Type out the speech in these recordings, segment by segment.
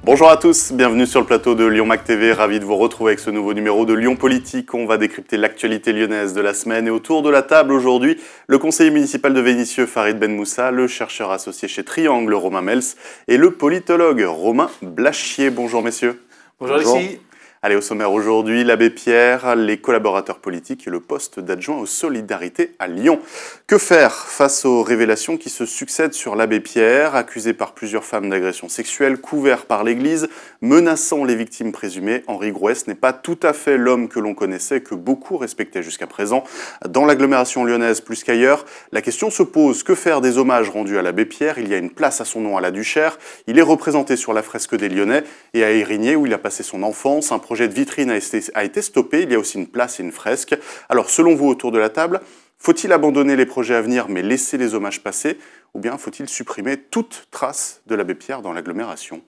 Bonjour à tous, bienvenue sur le plateau de Lyon Mag TV, ravi de vous retrouver avec ce nouveau numéro de Lyon Politique. On va décrypter l'actualité lyonnaise de la semaine et autour de la table aujourd'hui, le conseiller municipal de Vénissieux Farid Ben Moussa, le chercheur associé chez Triangle Romain Mels et le politologue Romain Blachier. Bonjour messieurs. Bonjour Alexis. Allez, au sommaire aujourd'hui, l'abbé Pierre, les collaborateurs politiques et le poste d'adjoint aux solidarités à Lyon. Que faire face aux révélations qui se succèdent sur l'abbé Pierre, accusé par plusieurs femmes d'agression sexuelle, couvert par l'Église, menaçant les victimes présumées? Henri Grouès n'est pas tout à fait l'homme que l'on connaissait, que beaucoup respectaient jusqu'à présent. Dans l'agglomération lyonnaise plus qu'ailleurs, la question se pose, que faire des hommages rendus à l'abbé Pierre? Il y a une place à son nom à la Duchère, il est représenté sur la fresque des Lyonnais et à Érigné où il a passé son enfance. Un projet de vitrine a été stoppé, il y a aussi une place et une fresque. Alors selon vous autour de la table, faut-il abandonner les projets à venir mais laisser les hommages passer, ou bien faut-il supprimer toute trace de l'abbé Pierre dans l'agglomération?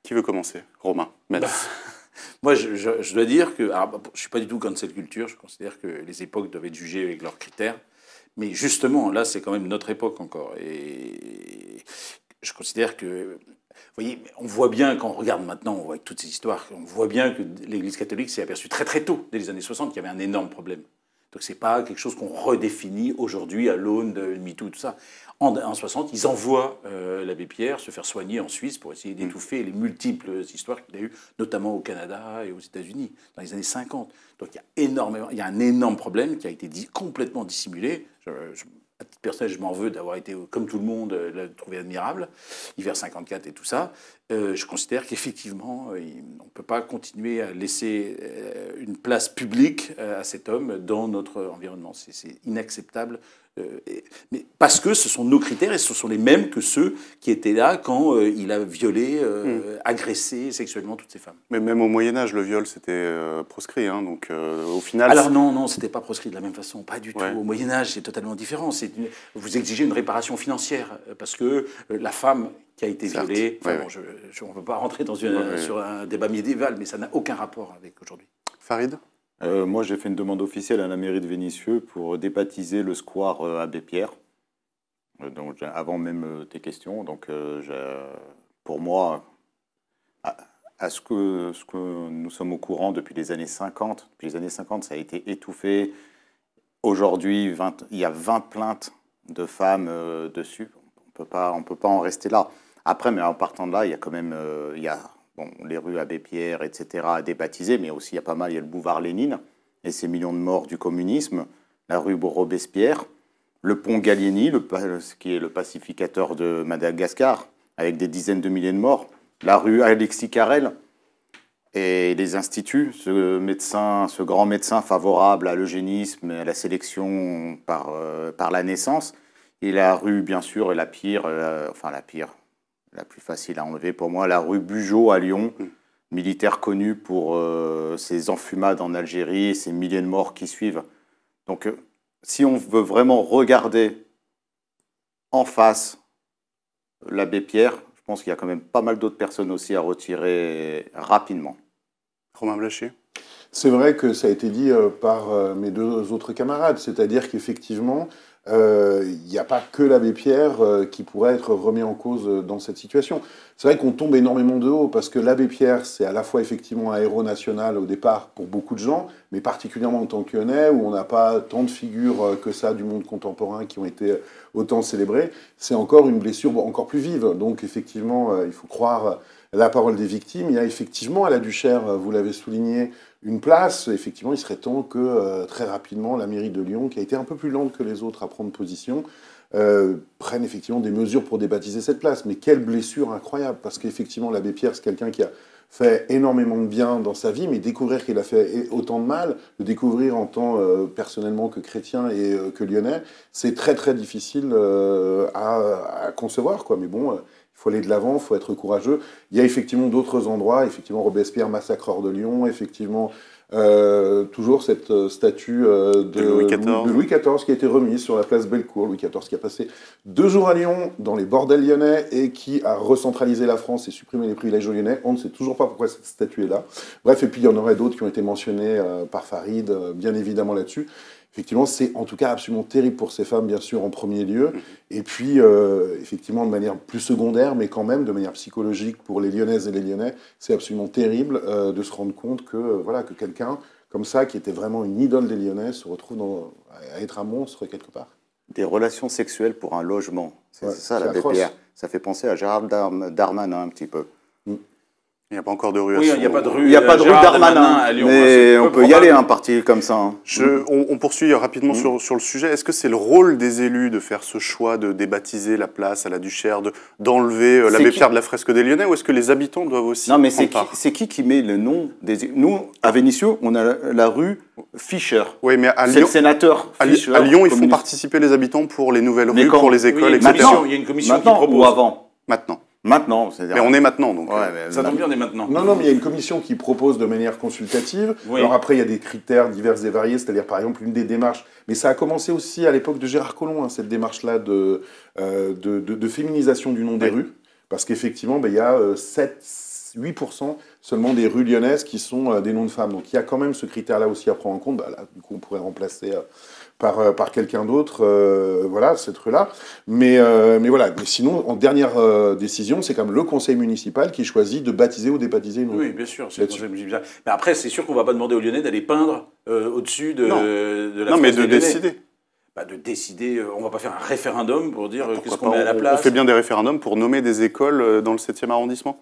Qui veut commencer? Romain Mels. Moi, je dois dire que je ne suis pas du tout cancel culture, je considère que les époques doivent être jugées avec leurs critères, mais justement, là, c'est quand même notre époque encore. Et je considère que... Vous voyez, on voit bien, quand on regarde maintenant, on voit avec toutes ces histoires, on voit bien que l'Église catholique s'est aperçue très très tôt, dès les années 60, qu'il y avait un énorme problème. Donc c'est pas quelque chose qu'on redéfinit aujourd'hui à l'aune de MeToo et tout ça. En 60, ils envoient l'abbé Pierre se faire soigner en Suisse pour essayer d'étouffer les multiples histoires qu'il a eues, notamment au Canada et aux États-Unis, dans les années 50. Donc il y a un énorme problème qui a été complètement dissimulé. À titre personnel, je m'en veux d'avoir été, comme tout le monde, le trouvé admirable, hiver 54 et tout ça. Je considère qu'effectivement, on ne peut pas continuer à laisser une place publique à cet homme dans notre environnement. C'est inacceptable. Mais parce que ce sont nos critères et ce sont les mêmes que ceux qui étaient là quand il a violé, agressé sexuellement toutes ces femmes. Mais même au Moyen-Âge, le viol, c'était proscrit. Hein, donc au final... Alors non, c'était pas proscrit de la même façon, pas du tout. Ouais. Au Moyen-Âge, c'est totalement différent. Vous exigez une réparation financière parce que la femme qui a été violée... Enfin, bon, on ne peut pas rentrer sur un débat médiéval, mais ça n'a aucun rapport avec aujourd'hui. Farid? Moi, j'ai fait une demande officielle à la mairie de Vénissieux pour débaptiser le square Abbé Pierre, donc, avant même tes questions. Donc, pour moi, à ce que nous sommes au courant depuis les années 50, ça a été étouffé. Aujourd'hui, il y a 20 plaintes de femmes dessus. On peut pas en rester là. Après, mais en partant de là, il y a quand même... les rues Abbé Pierre, etc., à débaptiser, mais aussi il y a le boulevard Lénine et ces millions de morts du communisme, la rue Robespierre, le pont Gallieni, qui est le pacificateur de Madagascar, avec des dizaines de milliers de morts, la rue Alexis Carrel et les instituts, ce grand médecin favorable à l'eugénisme et à la sélection par la naissance, et la rue, bien sûr, la plus facile à enlever pour moi, la rue Bugeaud à Lyon, militaire connu pour ses enfumades en Algérie, ses milliers de morts qui suivent. Donc, si on veut vraiment regarder en face l'abbé Pierre, je pense qu'il y a quand même pas mal d'autres personnes aussi à retirer rapidement. Romain Blachier? C'est vrai que ça a été dit par mes deux autres camarades, c'est-à-dire qu'effectivement, il n'y a pas que l'abbé Pierre qui pourrait être remis en cause dans cette situation. C'est vrai qu'on tombe énormément de haut parce que l'abbé Pierre, c'est à la fois effectivement un héros national au départ pour beaucoup de gens, mais particulièrement en tant que Lyonnais, où on n'a pas tant de figures que ça du monde contemporain qui ont été autant célébrées. C'est encore une blessure encore plus vive. Donc effectivement, il faut croire la parole des victimes. Il y a effectivement à la Duchère, vous l'avez souligné, une place. Effectivement, il serait temps que très rapidement la mairie de Lyon, qui a été un peu plus lente que les autres à prendre position, prenne effectivement des mesures pour débaptiser cette place. Mais quelle blessure incroyable, parce qu'effectivement l'abbé Pierre, c'est quelqu'un qui a fait énormément de bien dans sa vie, mais découvrir qu'il a fait autant de mal, le découvrir en tant personnellement que chrétien et que lyonnais, c'est très très difficile à concevoir, quoi. Mais bon, il faut aller de l'avant, il faut être courageux. Il y a effectivement d'autres endroits, effectivement Robespierre, massacreur de Lyon, effectivement toujours cette statue de Louis XIV qui a été remise sur la place Bellecour. Louis XIV qui a passé 2 jours à Lyon, dans les bordels lyonnais, et qui a recentralisé la France et supprimé les privilèges aux Lyonnais. On ne sait toujours pas pourquoi cette statue est là. Bref, et puis il y en aurait d'autres qui ont été mentionnés par Farid, bien évidemment là-dessus. Effectivement, c'est en tout cas absolument terrible pour ces femmes, bien sûr, en premier lieu. Et puis, effectivement, de manière plus secondaire, mais quand même de manière psychologique pour les Lyonnaises et les Lyonnais, c'est absolument terrible de se rendre compte que, voilà, que quelqu'un comme ça, qui était vraiment une idole des Lyonnais, se retrouve à être un monstre quelque part. Des relations sexuelles pour un logement. C'est ça, la atroce. BPR. Ça fait penser à Gérald Darmanin un petit peu. Il n'y a pas encore de rue à Oui, son... il n'y a pas de rue, Il n'y a pas de rue Darmanin à Lyon. mais on peut y aller, un parti comme ça. Hein. On poursuit rapidement sur le sujet. Est-ce que c'est le rôle des élus de faire ce choix de débaptiser la place à la Duchère, d'enlever l'abbé Pierre de la fresque des Lyonnais, ou est-ce que les habitants doivent aussi... Non, mais prendre part ? c'est qui met le nom des... Nous, à Vénissieux, on a la rue Fischer. Oui, mais à C'est Lyon, le sénateur Fischer. à Lyon, ils font communiste. participer les habitants pour les nouvelles Mais rues, quand pour les écoles, Oui, etc. il y a une commission qui Maintenant propose. ou avant Maintenant. Maintenant, c'est-à-dire... Mais on est maintenant, donc. Ouais, mais Ça tombe bien, on est maintenant. Non, mais il y a une commission qui propose de manière consultative. Oui. Alors après, il y a des critères divers et variés, c'est-à-dire par exemple une des démarches, mais ça a commencé aussi à l'époque de Gérard Collomb, hein, cette démarche-là de féminisation du nom des rues, parce qu'effectivement, il y a 8% seulement des rues lyonnaises qui sont des noms de femmes. Donc il y a quand même ce critère-là aussi à prendre en compte. Là, du coup, on pourrait remplacer par quelqu'un d'autre, voilà, cette rue-là. Mais voilà. Mais sinon, en dernière décision, c'est comme le conseil municipal qui choisit de baptiser ou débaptiser une rue. Oui, bien sûr, c'est le conseil municipal. Mais après, c'est sûr qu'on ne va pas demander aux Lyonnais d'aller peindre au-dessus de la Non, mais France de des Lyonnais. décider. De décider, on ne va pas faire un référendum pour dire Pourquoi qu'est-ce qu'on pas, met à la on place. fait bien des référendums pour nommer des écoles dans le 7e arrondissement.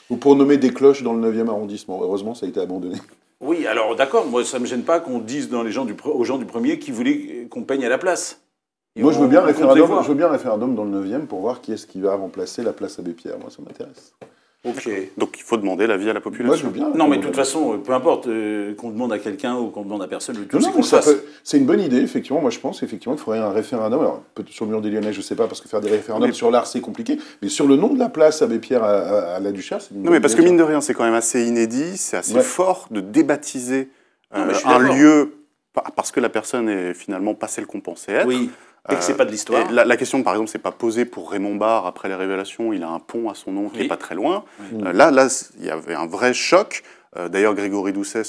Ou pour nommer des cloches dans le 9e arrondissement. Heureusement, ça a été abandonné. Oui, alors d'accord, moi ça ne me gêne pas qu'on dise aux gens du premier qui voulaient qu'on peigne à la place. Et Moi, je veux bien un on compte les voir. référendum dans le 9e pour voir qui est-ce qui va remplacer la place Abbé Pierre. Moi, ça m'intéresse. Ok. Donc il faut demander l'avis à la population. Moi, je veux bien. Non, mais de toute façon, peu importe qu'on demande à quelqu'un ou qu'on demande à personne, le tout Non, c'est non, qu'on le fasse. c'est une bonne idée, effectivement. Moi, je pense effectivement qu'il faudrait un référendum. Alors, peut-être sur le mur des Lyonnais, je ne sais pas, parce que faire des référendums sur l'art, c'est compliqué. Mais sur le nom de la place Abbé Pierre à la Duchère, c'est une bonne Non, mais parce que idée, mine de rien, c'est quand même assez inédit, c'est assez fort de débaptiser Non, mais je suis un d'accord. lieu parce que la personne est finalement pas celle qu'on pensait être. Oui, et que c'est pas de l'histoire. Et la question, par exemple, c'est pas posée pour Raymond Barre après les révélations. Il a un pont à son nom qui Oui. est pas très loin. Oui. Là, il y avait un vrai choc. D'ailleurs, Grégory Doucet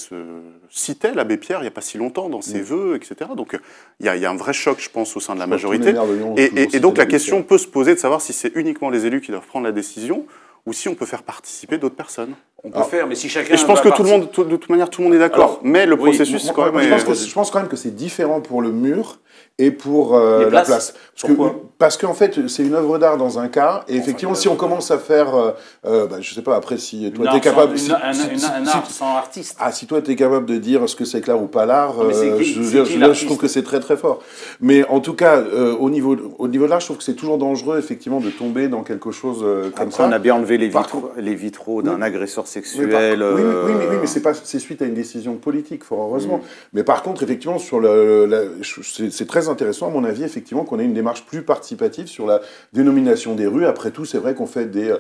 citait l'abbé Pierre il n'y a pas si longtemps dans ses vœux, etc. Donc, il y a un vrai choc, je pense, au sein de la majorité. Et donc, la question peut se poser de savoir si c'est uniquement les élus qui doivent prendre la décision ou si on peut faire participer d'autres personnes. On peut faire, mais si chacun. Et je pense va que tout le monde, de toute manière, tout le monde est d'accord. Alors, Mais le oui, processus, quand même. Je pense quand même que c'est différent pour le mur et pour Les la places. place. Pourquoi Parce qu'en fait, c'est une œuvre d'art dans un cas, et effectivement, si on commence à faire, je sais pas, après, si toi t'es capable... Un art sans artiste. Ah, si toi t'es capable de dire ce que c'est que l'art ou pas l'art, mais c'est qui- c'est qui je l'artiste trouve que c'est très très fort. Mais en tout cas, au niveau de l'art, je trouve que c'est toujours dangereux, effectivement, de tomber dans quelque chose comme Après, ça. on a bien enlevé Par les vitraux d'un agresseur Mais sexuel. oui, mais c'est suite à une décision politique, fort heureusement. Mais par contre, effectivement, c'est très intéressant, à mon avis, effectivement, qu'on ait une démarche plus participative sur la dénomination des rues. Après tout, c'est vrai qu'on fait des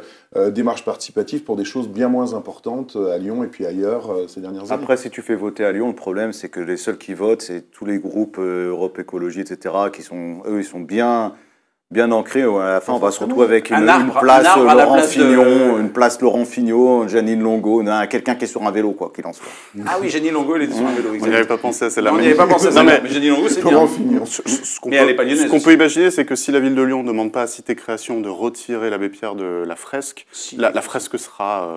démarches participatives pour des choses bien moins importantes à Lyon et puis ailleurs ces dernières années. Après, si tu fais voter à Lyon, le problème, c'est que les seuls qui votent, c'est tous les groupes Europe Écologie, etc., qui sont, eux, ils sont bien ancrés. À la fin, on va se retrouver avec une place arbre à la Laurent place Fignon, une place Laurent Fignot, Janine Longo, quelqu'un qui est sur un vélo, quoi qu'il en soit. Ah oui, Jenny Longo, elle était sur un vélo. On n'y avait pas pensé à celle-là. Non, on n'y avait pas pensé à ça. Mais Jenny Longo, c'est bien. Laurent Fignon. Ce qu'on Mais elle est pas lyonnaise ce qu'on aussi. peut imaginer, c'est que si la ville de Lyon ne demande pas à Cité Création de retirer l'abbé Pierre de la fresque, Si. la fresque sera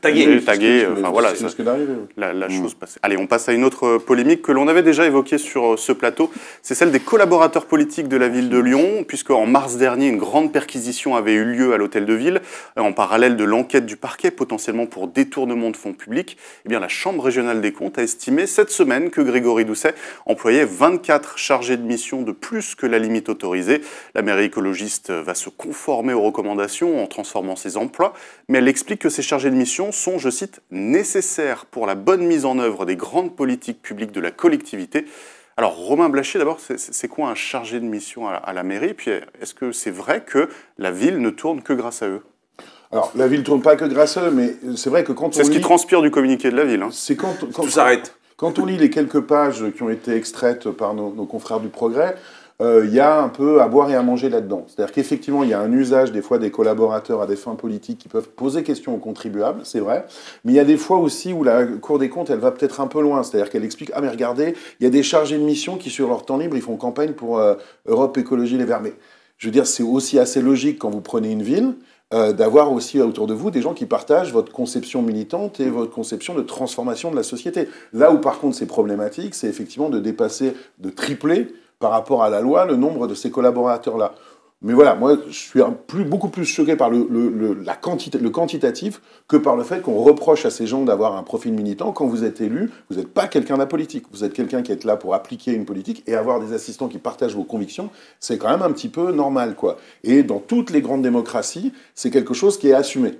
Taguée. taguée. Enfin voilà, c'est ce que d'arriver. Oui. la chose passe. Allez, on passe à une autre polémique que l'on avait déjà évoquée sur ce plateau. C'est celle des collaborateurs politiques de la ville de Lyon, puisque en mars dernier, une grande perquisition avait eu lieu à l'hôtel de ville, en parallèle de l'enquête du parquet, potentiellement pour détournement de fonds publics. Eh bien, la Chambre régionale des comptes a estimé cette semaine que Grégory Doucet employait 24 chargés de mission de plus que la limite autorisée. La mairie écologiste va se conformer aux recommandations en transformant ses emplois, mais elle explique que ces chargés de mission sont, je cite, nécessaires pour la bonne mise en œuvre des grandes politiques publiques de la collectivité. Alors, Romain Blachier, d'abord, c'est quoi un chargé de mission à la mairie? Et puis, est-ce que c'est vrai que la ville ne tourne que grâce à eux? Alors, la ville tourne pas que grâce à eux, mais c'est vrai que quand on C'est ce qui lit... transpire du communiqué de la ville. Hein. C'est Tout s'arrête. Quand on lit les quelques pages qui ont été extraites par nos confrères du Progrès, il y a un peu à boire et à manger là-dedans. C'est-à-dire qu'effectivement, il y a un usage des fois des collaborateurs à des fins politiques qui peuvent poser question aux contribuables, c'est vrai. Mais il y a des fois aussi où la Cour des comptes, elle va peut-être un peu loin. C'est-à-dire qu'elle explique, ah mais regardez, il y a des chargés de mission qui, sur leur temps libre, ils font campagne pour Europe Écologie Les Verts. Mais je veux dire, c'est aussi assez logique quand vous prenez une ville, d'avoir aussi autour de vous des gens qui partagent votre conception militante et votre conception de transformation de la société. Là où par contre c'est problématique, c'est effectivement de dépasser, de tripler par rapport à la loi le nombre de ces collaborateurs-là. Mais voilà, moi je suis beaucoup plus choqué par le quantitatif que par le fait qu'on reproche à ces gens d'avoir un profil militant. Quand vous êtes élu, vous n'êtes pas quelqu'un d'apolitique, vous êtes quelqu'un qui est là pour appliquer une politique et avoir des assistants qui partagent vos convictions, c'est quand même un petit peu normal, quoi. Et dans toutes les grandes démocraties, c'est quelque chose qui est assumé.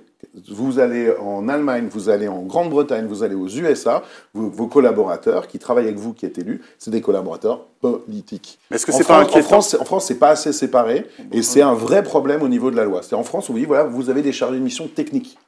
Vous allez en Allemagne, vous allez en Grande-Bretagne, vous allez aux USA, vos collaborateurs qui travaillent avec vous, qui êtes élus, c'est des collaborateurs politiques. Est-ce que c'est pas inquiétant ? En France, c'est pas assez séparé, et c'est un vrai problème au niveau de la loi. C'est en France, on vous dit, voilà, vous avez des chargés de mission techniques.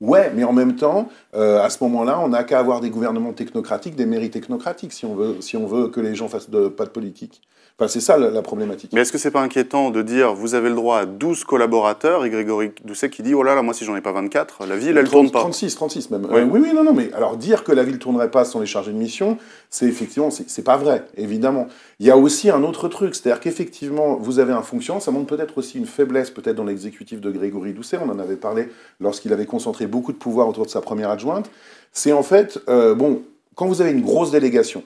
Ouais, mais en même temps, à ce moment-là, on n'a qu'à avoir des gouvernements technocratiques, des mairies technocratiques, si on veut que les gens fassent pas de politique. Enfin, c'est ça la problématique. Mais est-ce que c'est pas inquiétant de dire vous avez le droit à 12 collaborateurs et Grégory Doucet qui dit oh là là, moi si j'en ai pas 24, la ville elle tourne pas. 36 même. Oui. Oui, non, mais alors dire que la ville tournerait pas sans les chargés de mission, c'est effectivement, c'est pas vrai, évidemment. Il y a aussi un autre truc, c'est-à-dire qu'effectivement, vous avez un fonctionnement, ça montre peut-être aussi une faiblesse, peut-être dans l'exécutif de Grégory Doucet, on en avait parlé lorsqu'il avait concentré beaucoup de pouvoir autour de sa première adjointe. C'est en fait, quand vous avez une grosse délégation,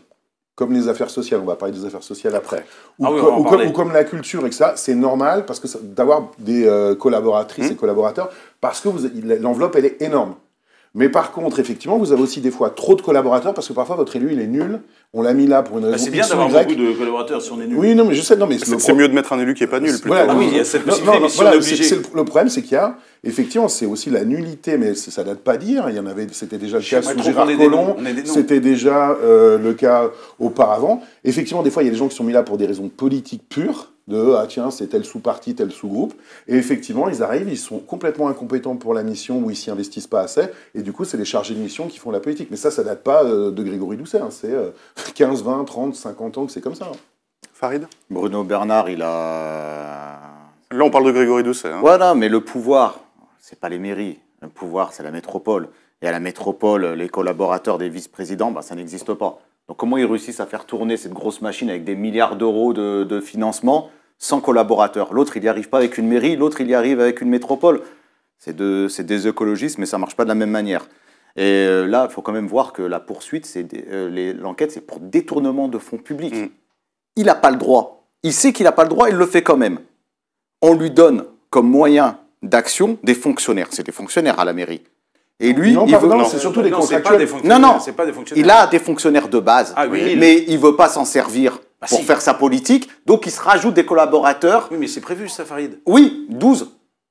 comme les affaires sociales, on va parler des affaires sociales après, ou comme la culture et que ça, c'est normal parce que d'avoir des collaboratrices et collaborateurs, parce que l'enveloppe, elle est énorme. Mais par contre, effectivement, vous avez aussi des fois trop de collaborateurs parce que parfois votre élu, il est nul. On l'a mis là pour une raison. C'est bien d'avoir beaucoup de collaborateurs si on est nul. Oui, non, mais je sais. Non, mais c'est mieux de mettre un élu qui est pas nul. Plutôt. Voilà, oui, il y a cette possibilité. Voilà, le problème, c'est qu'il y a effectivement, c'est aussi la nullité, mais ça date pas d'hier. Il y en avait, c'était déjà le cas sous Gérard Collomb. C'était déjà le cas auparavant. Effectivement, des fois, il y a des gens qui sont mis là pour des raisons politiques pures. Ah tiens, c'est tel sous-parti, tel sous-groupe. Et effectivement, ils arrivent, ils sont complètement incompétents pour la mission ou ils s'y investissent pas assez. Et du coup, c'est les chargés de mission qui font la politique. Mais ça date pas de Grégory Doucet. Hein. C'est 15, 20, 30, 50 ans que c'est comme ça. Hein. Farid ? Bruno Bernard, il a... Là, on parle de Grégory Doucet. Hein. Voilà, mais le pouvoir, c'est pas les mairies. Le pouvoir, c'est la métropole. Et à la métropole, les collaborateurs des vice-présidents, ça n'existe pas. Donc comment ils réussissent à faire tourner cette grosse machine avec des milliards d'euros de financement sans collaborateurs? L'autre, il n'y arrive pas avec une mairie, l'autre, il y arrive avec une métropole. C'est des écologistes, mais ça ne marche pas de la même manière. Et là, il faut quand même voir que la poursuite, l'enquête, c'est pour détournement de fonds publics. Il n'a pas le droit. Il sait qu'il n'a pas le droit, il le fait quand même. On lui donne comme moyen d'action des fonctionnaires. C'est des fonctionnaires à la mairie. Et lui, c'est surtout des contractuels. Non, c'est pas des fonctionnaires. Il a des fonctionnaires de base, mais il ne veut pas s'en servir pour faire sa politique, donc il se rajoute des collaborateurs. Oui, mais c'est prévu, ça, Farid. Oui, 12,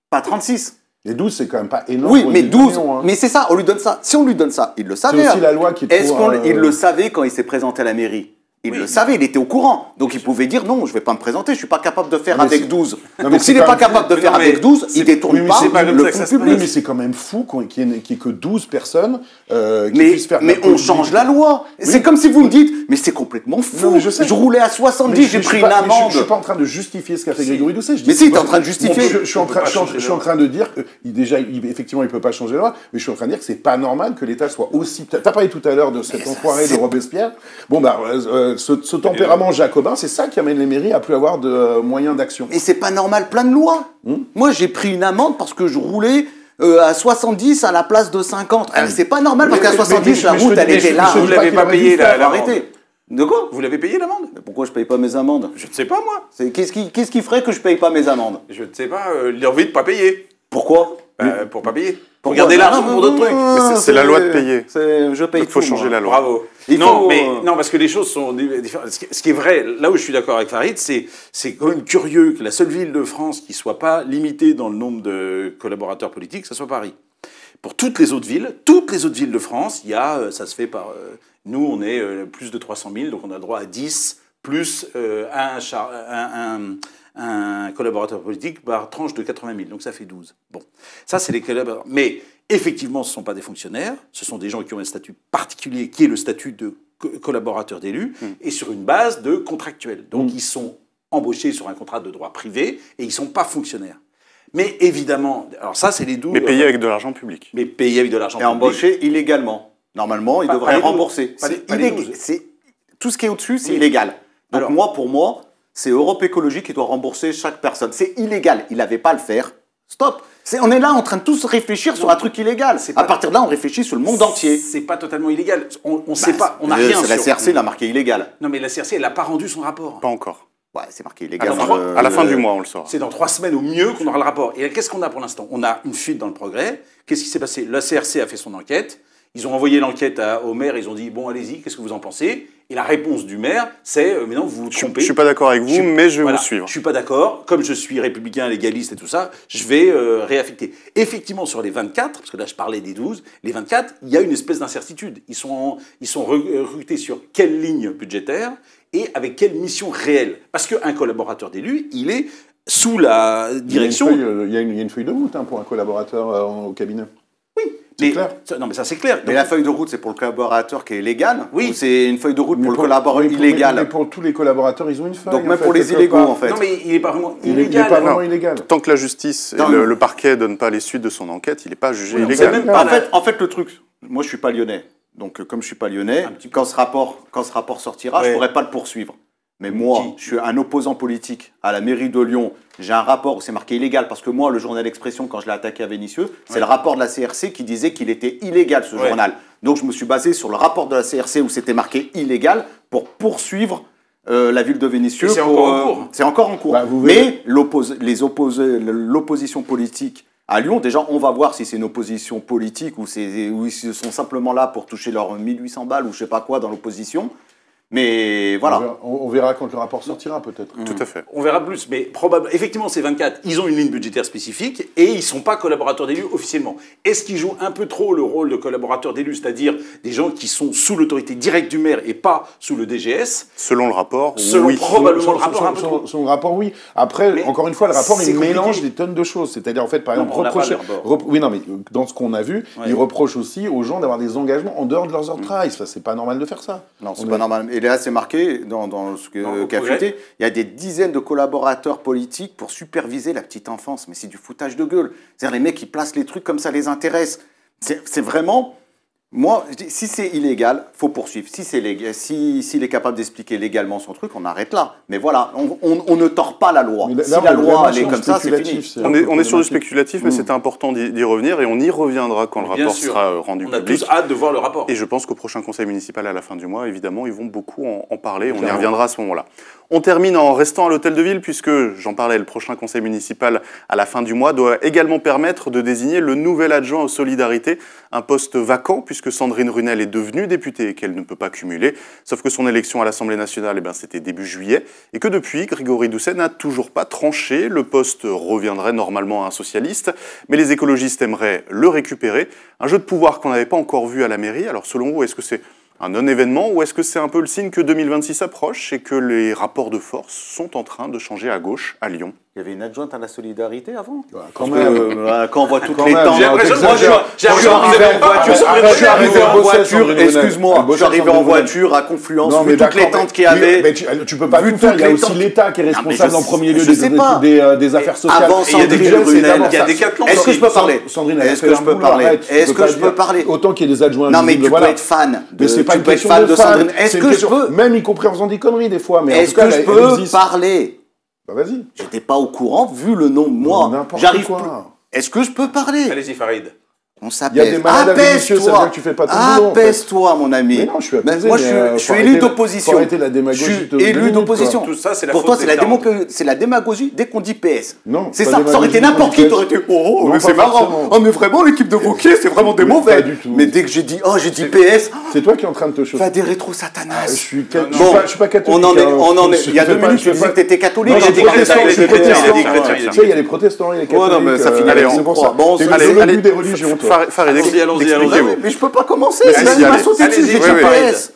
pas 36. Les 12, c'est quand même pas énorme. Oui, mais 12, mais c'est ça, on lui donne ça. Si on lui donne ça, il le savait. C'est aussi la loi qui est il le savait quand il s'est présenté à la mairie? Il le savait, il était au courant. Donc il pouvait dire non, je ne vais pas me présenter, je ne suis pas capable de faire avec 12. Donc s'il n'est pas capable de faire avec 12, il ne détourne pas le fonds public. Oui, mais c'est quand même fou qu'il n'y ait que 12 personnes qui puissent faire... Mais on change la loi. C'est comme si vous me dites, mais c'est complètement fou. Je roulais à 70, j'ai pris une amende. Je ne suis pas en train de justifier ce qu'a fait Grégory Doucet. Mais si, tu es en train de justifier. Je suis en train de dire que, déjà, effectivement, il ne peut pas changer la loi, mais je suis en train de dire que ce n'est pas normal que l'État soit aussi... Tu as parlé tout à l'heure de cet enfoiré de Robespierre. Bon, ce tempérament jacobin, c'est ça qui amène les mairies à plus avoir de moyens d'action. Mais c'est pas normal, plein de lois. Moi, j'ai pris une amende parce que je roulais à 70 à la place de 50. C'est pas normal parce qu'à 70, la route, elle était là. Vous l'avez pas payé, là. Arrêtez. De quoi? Vous l'avez payé, l'amende? Pourquoi je paye pas mes amendes? Je ne sais pas, moi. Qu'est-ce qui ferait que je paye pas mes amendes? Je ne sais pas, l'envie de pas payer. Pourquoi? Pour pas payer. Pour garder l'argent pour d'autres trucs. C'est la loi de payer. Je paye. Il faut changer la loi. Bravo. Non, parce que les choses sont différentes. Ce qui est vrai, là où je suis d'accord avec Farid, c'est quand même curieux que la seule ville de France qui soit pas limitée dans le nombre de collaborateurs politiques, ça soit Paris. Pour toutes les autres villes de France, ça se fait par... nous, on est plus de 300 000, donc on a le droit à 10, plus un collaborateur politique par tranche de 80 000. Donc ça fait 12. Bon, ça c'est les collaborateurs. Mais effectivement, ce ne sont pas des fonctionnaires, ce sont des gens qui ont un statut particulier, qui est le statut de collaborateur d'élu, et sur une base de contractuel. Donc ils sont embauchés sur un contrat de droit privé et ils ne sont pas fonctionnaires. Mais évidemment, alors ça c'est les 12... Mais payés avec de l'argent public. Mais payés avec de l'argent public. Et embauchés illégalement. Normalement, ils devraient rembourser. Tout ce qui est au-dessus, c'est illégal. Donc alors, pour moi, c'est Europe Écologie qui doit rembourser chaque personne. C'est illégal. Il n'avait pas à le faire. Stop. On est là en train de tous réfléchir sur un truc illégal. À partir de là, on réfléchit sur le monde entier. C'est pas totalement illégal. On ne sait pas. On n'a rien. La CRC l'a marqué illégal. Non, mais la CRC, elle n'a pas rendu son rapport. Pas encore. Ouais, c'est marqué illégal. À la fin du mois, on le saura. C'est dans 3 semaines au mieux qu'on aura le rapport. Et qu'est-ce qu'on a pour l'instant? On a une fuite dans le progrès. Qu'est-ce qui s'est passé? La CRC a fait son enquête. Ils ont envoyé l'enquête au maire. Ils ont dit bon, allez-y, qu'est-ce que vous en pensez? Et la réponse du maire, c'est mais non, vous vous trompez. Je suis pas d'accord avec vous, mais je vais vous suivre. Je suis pas d'accord. Comme je suis républicain, légaliste et tout ça, je vais réaffecter. Effectivement, sur les 24, parce que là je parlais des 12, les 24, il y a une espèce d'incertitude. Ils sont recrutés sur quelle ligne budgétaire et avec quelle mission réelle. Parce qu'un collaborateur d'élu, il est sous la direction... Il y a une feuille de route pour un collaborateur au cabinet. Oui. C'est clair. Non, mais ça, c'est clair. Mais la feuille de route, c'est pour le collaborateur qui est légal? Oui. Ou c'est une feuille de route pour le collaborateur illégal? Mais pour tous les collaborateurs, ils ont une feuille. Donc même pour les illégaux, en fait. Non, mais il n'est pas vraiment illégal. Il n'est pas vraiment illégal. Tant que la justice et le parquet ne donnent pas les suites de son enquête, il n'est pas jugé illégal. Même pas en fait, le truc, moi je suis pas lyonnais. Donc comme je suis pas lyonnais, quand ce rapport sortira, je ne pourrai pas le poursuivre. Mais moi, je suis un opposant politique à la mairie de Lyon. J'ai un rapport où c'est marqué illégal parce que moi, le journal Expression, quand je l'ai attaqué à Vénissieux, c'est le rapport de la CRC qui disait qu'il était illégal, ce journal. Donc je me suis basé sur le rapport de la CRC où c'était marqué illégal pour poursuivre la ville de Vénissieux. C'est encore en cours. C'est encore en cours. Mais l'opposition politique à Lyon, déjà, on va voir si c'est une opposition politique ou ils sont simplement là pour toucher leurs 1800 balles ou je sais pas quoi dans l'opposition. Mais voilà. On verra quand le rapport sortira, peut-être. Tout à fait. On verra plus, mais probablement. Effectivement, ces 24, ils ont une ligne budgétaire spécifique et ils ne sont pas collaborateurs d'élus officiellement. Est-ce qu'ils jouent un peu trop le rôle de collaborateurs d'élus, c'est-à-dire des gens qui sont sous l'autorité directe du maire et pas sous le DGS? Selon le rapport, oui. Probablement le rapport un peu trop. Selon le rapport, oui. Après, encore une fois, le rapport, il mélange des tonnes de choses. C'est-à-dire, en fait, par exemple, reprocher... Oui, non, mais dans ce qu'on a vu, il reproche aussi aux gens d'avoir des engagements en dehors de leurs heures de travail. C'est pas normal de faire ça. Non, c'est pas normal. Et là, c'est marqué dans ce qu'a fuité, il y a des dizaines de collaborateurs politiques pour superviser la petite enfance. Mais c'est du foutage de gueule. C'est-à-dire les mecs qui placent les trucs comme ça les intéresse. C'est vraiment... Moi, je dis, si c'est illégal, faut poursuivre. Si c'est légal, s'il est capable d'expliquer légalement son truc, on arrête là. Mais voilà, on ne tord pas la loi. Si la loi elle est comme ça, c'est fini. On est sur du spéculatif, mais c'était important d'y revenir et on y reviendra quand le rapport sera rendu public. On a tous hâte de voir le rapport. Et je pense qu'au prochain conseil municipal à la fin du mois, évidemment, ils vont beaucoup en parler. On y reviendra à ce moment-là. On termine en restant à l'hôtel de ville puisque, j'en parlais, le prochain conseil municipal à la fin du mois doit également permettre de désigner le nouvel adjoint aux solidarités, un poste vacant puisque Sandrine Runel est devenue députée et qu'elle ne peut pas cumuler. Sauf que son élection à l'Assemblée nationale, c'était début juillet et que depuis, Grégory Doucet n'a toujours pas tranché. Le poste reviendrait normalement à un socialiste, mais les écologistes aimeraient le récupérer. Un jeu de pouvoir qu'on n'avait pas encore vu à la mairie. Alors selon vous, est-ce que c'est un non-événement ou est-ce que c'est un peu le signe que 2026 approche et que les rapports de force sont en train de changer à gauche, à Lyon? Il y avait une adjointe à la solidarité avant. Quand même. Quand on voit toutes les temps. J'ai l'impression que je suis arrivé en voiture, excuse-moi, je suis arrivé en voiture à Confluence, vu toutes les tentes qu'il y avait. Mais tu peux pas tout faire, il y a aussi l'État qui est responsable en premier lieu des affaires sociales. Avant Sandrine Runel, il y a des cathlons. est-ce que je peux parler? Est-ce que je peux parler? Est-ce que je peux parler? Autant qu'il y ait des adjoints. Non mais tu peux être fan de Sandrine. Est-ce que je peux? Même y compris en faisant des conneries des fois. Est-ce que je peux parler? Bah vas-y. J'étais pas au courant, vu le nom de moi. J'arrive pas. Est-ce que je peux parler? Allez-y, Farid. On s'appelle. Apaise-toi. Tu fais pas ton boulot. Apaise-toi, mon ami. Mais non, je suis apaisé. Moi, je suis élu d'opposition. Je suis élu d'opposition. Tout ça, c'est la Pour toi, c'est la démagogie dès qu'on dit PS. Non. C'est ça. Ça aurait été n'importe qui. T'aurais été oh, mais c'est marrant. Oh, mais vraiment, l'équipe de Wauquiez, c'est vraiment des mauvais. Mais dès que j'ai dit PS. C'est toi qui es en train de te chauffer. Fais des rétro-satanas. Je suis pas catholique. On en est. Il y a 2 minutes, tu disais que t'étais catholique. Il y a des chrétiens. Tu sais, il y a les protestants, il y a les catholiques. Non, mais ça finit. C'est pour ça. Allez, des religions, toi. Allons-y. Mais je peux pas commencer, c'est lui qui m'a sauté dessus, j'ai dit PS.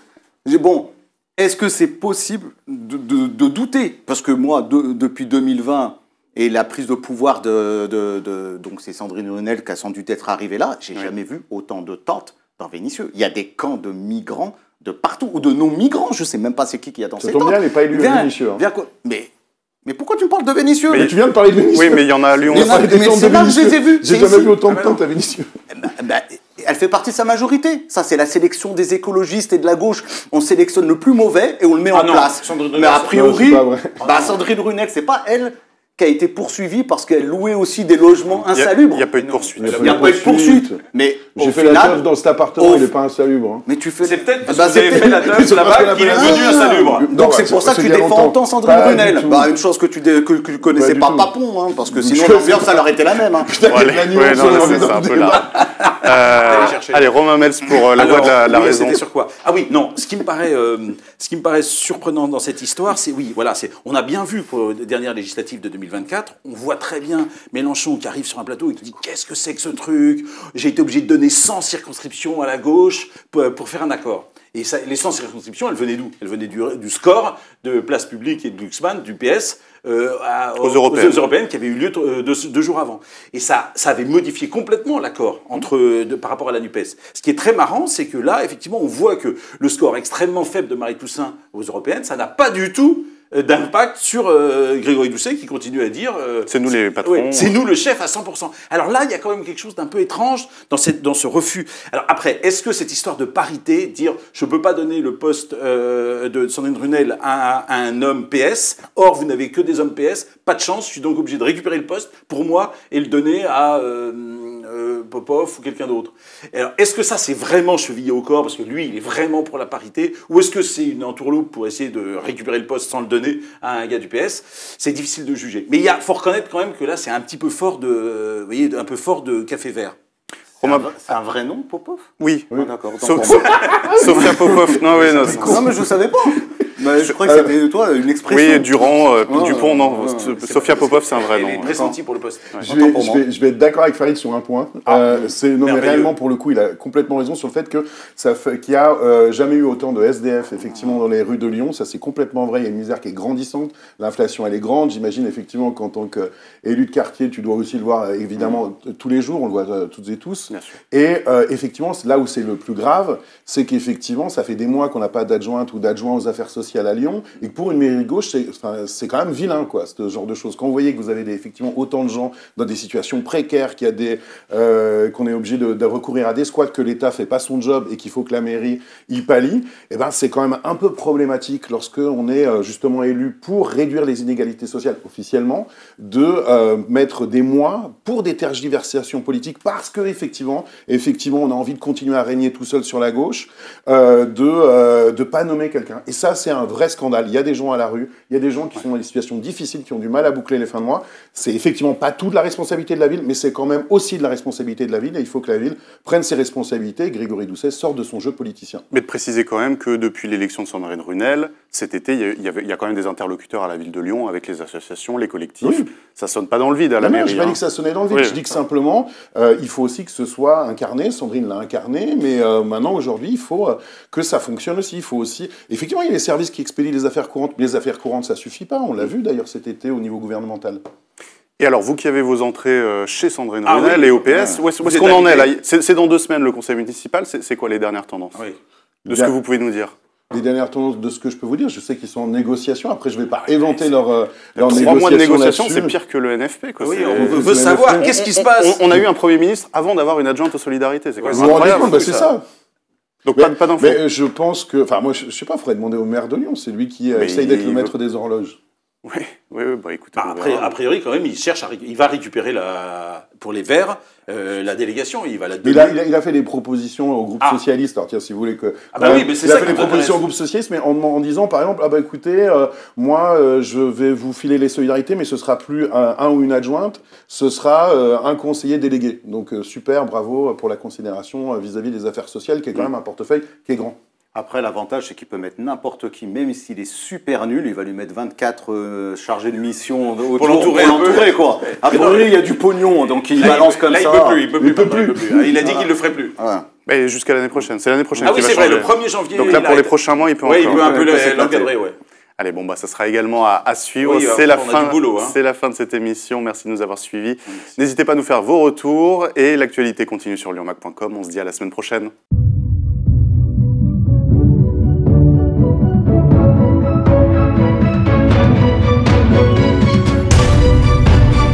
Bon, est-ce que c'est possible de douter? Parce que moi, depuis 2020 et la prise de pouvoir donc c'est Sandrine Brunel qui a sans doute être arrivée là, j'ai jamais vu autant de tentes dans Vénissieux. Il y a des camps de migrants de partout, ou de non-migrants, je sais même pas c'est qui a dans ces tentes. Ça tombe bien, elle n'est pas élue à Vénissieux. Mais pourquoi tu me parles de Vénissieux? Mais tu viens de parler de Vénissieux. Oui, mais il y en a à Lyon. Mais c'est là que je les ai vus. J'ai jamais vu autant de tentes à Vénissieux. Elle fait partie de sa majorité. Ça, c'est la sélection des écologistes et de la gauche. On sélectionne le plus mauvais et on le met en place. Mais a priori, Sandrine Brunel, c'est pas elle qui a été poursuivie parce qu'elle louait aussi des logements insalubres. Il n'y a pas eu de poursuite. Il n'y a pas eu de poursuite. Mais j'ai fait la teuf dans cet appartement, il n'est pas insalubre. Hein. Mais tu fais. C'est peut-être parce que vous avez fait la teuf là-bas qu'il est devenu insalubre. Donc c'est pour ça que tu défends autant Sandrine Brunel. Une chose que tu connaissais pas Papon, hein, parce que sinon l'ambiance, ça aurait été la même. Hein. C'est un peu là. Allez, Romain Mels pour la voix de la raison. C'était sur quoi? Ah oui, non, ce qui me paraît surprenant dans cette histoire, c'est, on a bien vu pour les dernières législatives de 2024, on voit très bien Mélenchon qui arrive sur un plateau et qui dit « Qu'est-ce que c'est que ce truc? J'ai été obligé de donner 100 circonscriptions à la gauche pour faire un accord. » Et ça, les 100 circonscriptions, elles venaient d'où? Elles venaient du score de Place Publique et de Glucksmann, du PS, aux européennes qui avaient eu lieu 2 jours avant. Et ça avait modifié complètement l'accord par rapport à la NUPES. Ce qui est très marrant, c'est que là, effectivement, on voit que le score extrêmement faible de Marie Toussaint aux européennes, ça n'a pas du tout d'impact sur Grégory Doucet qui continue à dire c'est nous les patrons. Ouais, c'est nous le chef à 100%. Alors là, il y a quand même quelque chose d'un peu étrange dans ce refus. Alors après, est-ce que cette histoire de parité, dire je ne peux pas donner le poste de Sandrine Brunel à un homme PS, or vous n'avez que des hommes PS, pas de chance, je suis donc obligé de récupérer le poste pour moi et le donner à Popov ou quelqu'un d'autre. Alors, est-ce que ça, c'est vraiment chevillé au corps, parce que lui, il est vraiment pour la parité, ou est-ce que c'est une entourloupe pour essayer de récupérer le poste sans le donner à un gars du PS? C'est difficile de juger. Mais il faut reconnaître quand même que là, c'est un petit peu fort vous voyez, un peu fort de café vert. C'est un vrai nom, Popov? Oui. Ah, d'accord. Sophia Popov. Non, mais je ne savais pas. Je crois que c'était, toi, une expression. Oui, Durand, Dupont, non. Sophia Popov, c'est un vrai nom. Elle est pressentie pour le poste. Je vais être d'accord avec Farid sur un point. Mais réellement, pour le coup, il a complètement raison sur le fait qu'il n'y a jamais eu autant de SDF, effectivement, dans les rues de Lyon. Ça, c'est complètement vrai. Il y a une misère qui est grandissante. L'inflation, elle est grande. J'imagine, effectivement, qu'en tant qu'élu de quartier, tu dois aussi le voir, évidemment, tous les jours. On le voit toutes et tous. Et effectivement, là où c'est le plus grave, c'est qu'effectivement, ça fait des mois qu'on n'a pas d'adjointe ou d'adjoint aux affaires sociales à Lyon, et que pour une mairie de gauche, c'est quand même vilain, quoi, ce genre de choses. Quand vous voyez que vous avez effectivement autant de gens dans des situations précaires, qu'on est obligé de recourir à des squats, que l'État fait pas son job et qu'il faut que la mairie y pallie, eh ben, c'est quand même un peu problématique lorsqu'on est justement élu pour réduire les inégalités sociales officiellement, de mettre des mois pour des tergiversations politiques, parce que effectivement, on a envie de continuer à régner tout seul sur la gauche, de pas nommer quelqu'un. Et ça, c'est un vrai scandale. Il y a des gens à la rue, il y a des gens qui sont dans des situations difficiles, qui ont du mal à boucler les fins de mois. C'est effectivement pas toute la responsabilité de la ville, mais c'est quand même aussi de la responsabilité de la ville, et il faut que la ville prenne ses responsabilités, et Grégory Doucet sort de son jeu politicien. Mais de préciser quand même que depuis l'élection de Sandrine Brunel, cet été, il y a quand même des interlocuteurs à la ville de Lyon, avec les associations, les collectifs. Oui. Ça sonne pas dans le vide à la mairie. Non, je n'ai pas dit que ça sonnait dans le vide. Oui. Je dis que simplement, il faut aussi que ce soit incarné. Sandrine l'a incarné, mais maintenant, aujourd'hui, il faut que ça fonctionne aussi. Il faut aussi... Effectivement, il y a les services qui expédient les affaires courantes, mais les affaires courantes, ça suffit pas. On l'a vu d'ailleurs cet été au niveau gouvernemental. Et alors, vous qui avez vos entrées chez Sandrine Brunel et au PS, où est-ce qu'on en est là? C'est dans 2 semaines le conseil municipal. C'est quoi les dernières tendances de ce que vous pouvez nous dire? Les dernières tendances de ce que je peux vous dire, je sais qu'ils sont en négociation. Après, je ne vais pas éventer leur négociation. 3 mois de négociation, c'est pire que le NFP. Quoi. Oui, on veut savoir qu'est-ce qui se passe. On a eu un Premier ministre avant d'avoir une adjointe aux solidarités. C'est quoi? Vous vous rendez compte, c'est ça. Donc pas d'infos. Mais je pense que... Enfin, moi, je ne sais pas, il faudrait demander au maire de Lyon. C'est lui qui essaye d'être le maître des horloges. Oui, bah écoutez. A priori, quand même, il va récupérer pour les Verts la délégation. Il va la donner. Il a fait des propositions au groupe socialiste. Alors tiens, si vous voulez que. Mais c'est il a fait des propositions au groupe socialiste, mais en disant par exemple, écoutez, moi, je vais vous filer les solidarités, mais ce sera plus un ou une adjointe, ce sera un conseiller délégué. Donc super, bravo pour la considération vis-à-vis des affaires sociales, qui est quand même un portefeuille qui est grand. Après, l'avantage, c'est qu'il peut mettre n'importe qui, même s'il est super nul, il va lui mettre 24 chargés de mission autour Pour l'entourer quoi. Après, il y a du pognon, donc il balance comme là, ça. Il peut plus. Il a dit qu'il le ferait plus. Ouais. Mais jusqu'à l'année prochaine. C'est l'année prochaine Ah oui, qu'il va c'est vrai, changer. le 1er janvier. Donc là, pour les prochains mois, il peut il peut encore. un peu s'éclater. l'encadrer, ouais. Allez, bon, bah, ça sera également à suivre. Oui, c'est la on a fin. du boulot, hein. C'est la fin de cette émission. Merci de nous avoir suivis. N'hésitez pas à nous faire vos retours et l'actualité continue sur lyonmac.com. On se dit à la semaine prochaine.